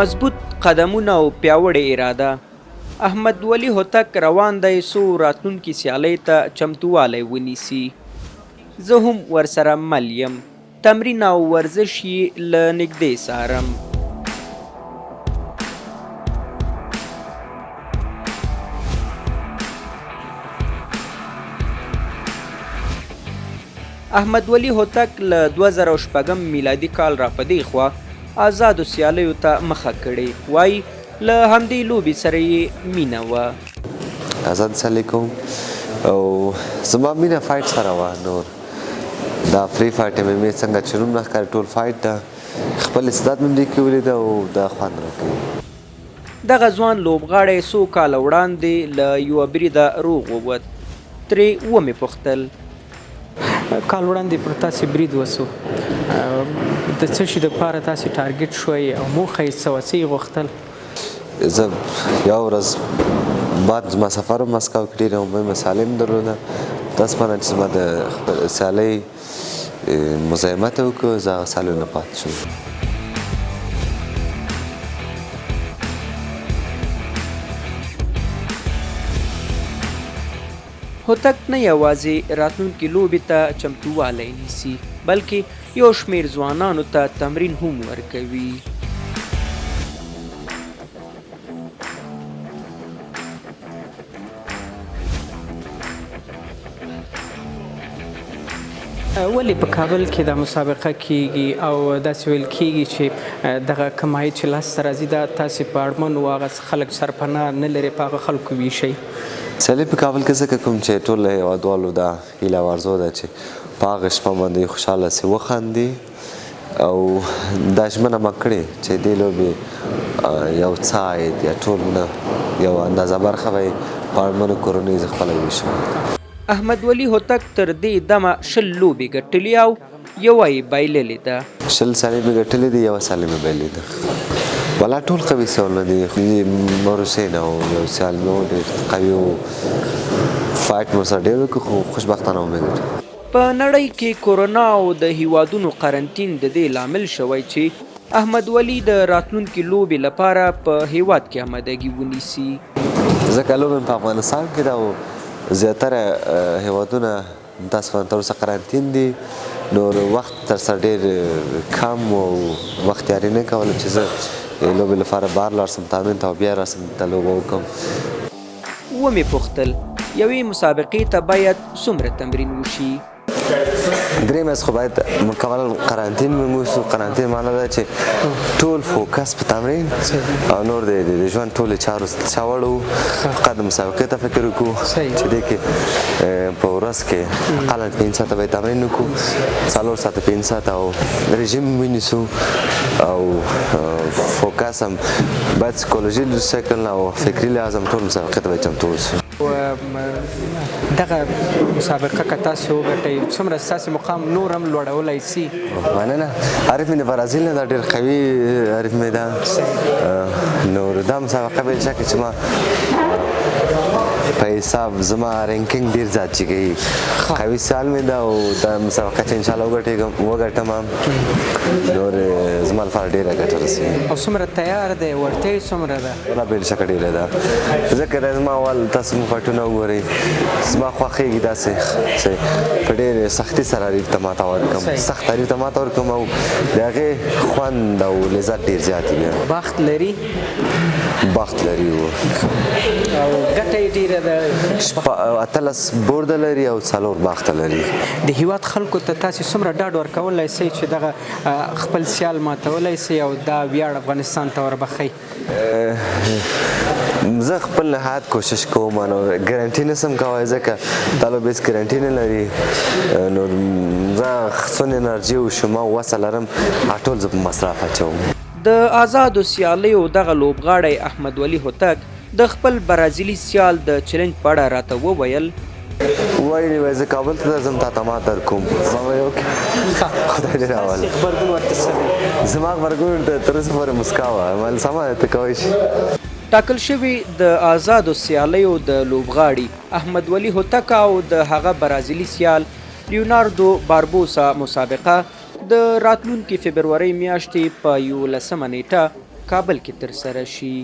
مضبوط قدمونه او پیاوړې اراده. احمد ولي هوتک روان دی څو راتلونکي سیالۍ ته چمتووالی ونیسي. زه هم ورسره مل یم. تمرین او ورزش یې له نږدې څارم. احمد ولي هوتک له 2006 میلادي کال را په دې خوا آزادو سیالیو ته مخه کړې. وایي له همدې لوبې سره یې مینه وه. آزاد سیالۍ کوم او زما مینه فایټ سره وه. نور دا فری فایټ مې څنګه چې نوم نه ښکاري ټول فایټ ده. خپل استعداد مې دې کې ولیده او دا خوند راکوي. دغه ځوان لوبغاړی څو کاله وړاندې له یوه بریده روغ ووت. ترې ومې پوښتل کال وړاندې پر تاسې برید وسو، د څه شي دپاره تاسې ټارګټ شوئ او موخه یې څه وه، څه یې غوښتل؟ زه یوه ورځ بعد زما سفر و مسکو کې ډېره مهمه سیالۍ مې درلوده. متاسفانه چې زما د خپل سیالۍ مزاحمت یې وکړو، زه هغه سیالیو نه پاتې شوم. هوتک نه یوازې راتلونکي لوبې ته چمتووالی نیسي، بلکې یو شمېر ځوانانو ته تمرین هم ورکوي. ولې په کابل کې دا مسابقه کیږي او داسې ویل کیږي چې دغه کمایي چې لاسته راځي دا تاسې په اړمنو هغه خلک سرپناه نه لري په هغه خلکو ویشئ؟ سیالۍ په کابل کې ځکه کوم چې ټول هېوادوالو دا هیله او آرزو ده چې په هغه شپه باندې خوشحاله سي، وخاندي او دا ژمنه مه کړې چې دې لوبې یو څه عاید یا ټول نه یو اندازه برخه به یې په اړمنو کورنیو زه خپله ویشم. احمد ولي هوتک تر دې دمه 20 لوبې ګټلې او یوه یې بایللې ده. 20 سیالۍ مې ګټلې دي، یوه سیالۍ مې بایللې ده. والا ټول قوي سیالونه دي. مروسین او یو سیال مې و ډېر قوي و، فایټ مو سره ډېر وکړو خو خوشبختانه مې ګټل. په نړۍ کې کورونا او د هیوادونو قرنطین د دې لامل شوی چې احمد ولي د راتلونکي لوبې لپاره په هیواد کې آمادګي ونیسي. ځکه لوبې په افغانستان کې ده او زیاتره هیوادونه متاسفانه تر اوسه قرنطین دي، نو وخت تر سره ډېر کم او وخت یاري نه کوله چې زه لوبې لپاره بهر لاړ شم تمرین ته او بیا راسم ته لوبه وکړم. ومې پوښتل یوې مسابقې ته باید څومره تمرین وشي؟ 3 میاشتې خو باید مکمل قرنطین مې موسو. قرنطین معنا ده چې ټول فوکس په تمرین او نور د ژوند ټولې چارو څخه وړو، فقط د مسابقې ته فکر وکړو چې دې کې په ورځ کې اقل 5 ساعته باید تمرین وکړو، 4 ساعته 5 ساعته او رژیم ونیسو او فوکس هم باید سایکولوژي شکل او فکري لحاظ هم ټول مسابقې ته باید چمتو اوسو. دغه مسابقه که تاسې وګټئ څومره ستاسې مقام نور هم لوړولی سي؟ مننه. عارف مې د برازیل نه دا ډېر قوي عارف مې ده. نو دا مسابقه بې شکه چې ما په حساب زما رینکینګ ډېر زیات چې کوي. قوي سیال مې ده او دا مسابقه چې انشاءالله وګټم نور زما لپاره ډېره ګټه رسوي. او څومره تیار دی؟ وړتیا یې څومره ده؟ دا بې شکه ډېره ده. ځکه زما اول تاسو مو فایټونه وګورئ، زما خوښېږي داسې په ډېر سختي سره حریف ته ماته ورکړم، سخت حریف ته ماته ورکړم او د هغې خوند او لذت ډېر زیات وي. بخت لري؟ بخت لري او ګټه یې ډېره ده. 18 بورده لري او 4 بخته لري. د هیواد خلکو ته تاسې څومره ډاډ ورکولی سئ چې دغه خپل سیال ماتولی سئ او دا ویاړ افغانستان ته وربخئ؟ زه خپل نهایت کوشش کوم، نو ګارنټي نشم کولی ځکه دا لوبې هېڅ ګارنټي نه لري. نو زه څونه انرژي او شما وسه لرم ټول زه په مصرف اچوم. د آزادو سیالیو دغه لوبغاړی احمد ولي هوتک د خپل برازیلي سیال د چلنج په اړه راته وویل وایي زه کابل ته درځم تا ته ما درکوم. ما ویل اوکې خدای دې راولي. غبرګون ورته څه دی؟ زما غبرګون تر اوسه پورې مسکا وه. ویل سمه ده ته کولی شي. ټاکل شوي د آزادو سیالیو د لوبغاړي احمد ولي هوتک او د هغه برازیلي سیال لیوناردو باربوسا مسابقه د راتلونکي فبرورۍ میاشتې په 11 نیټه کابل کې ترسره شي.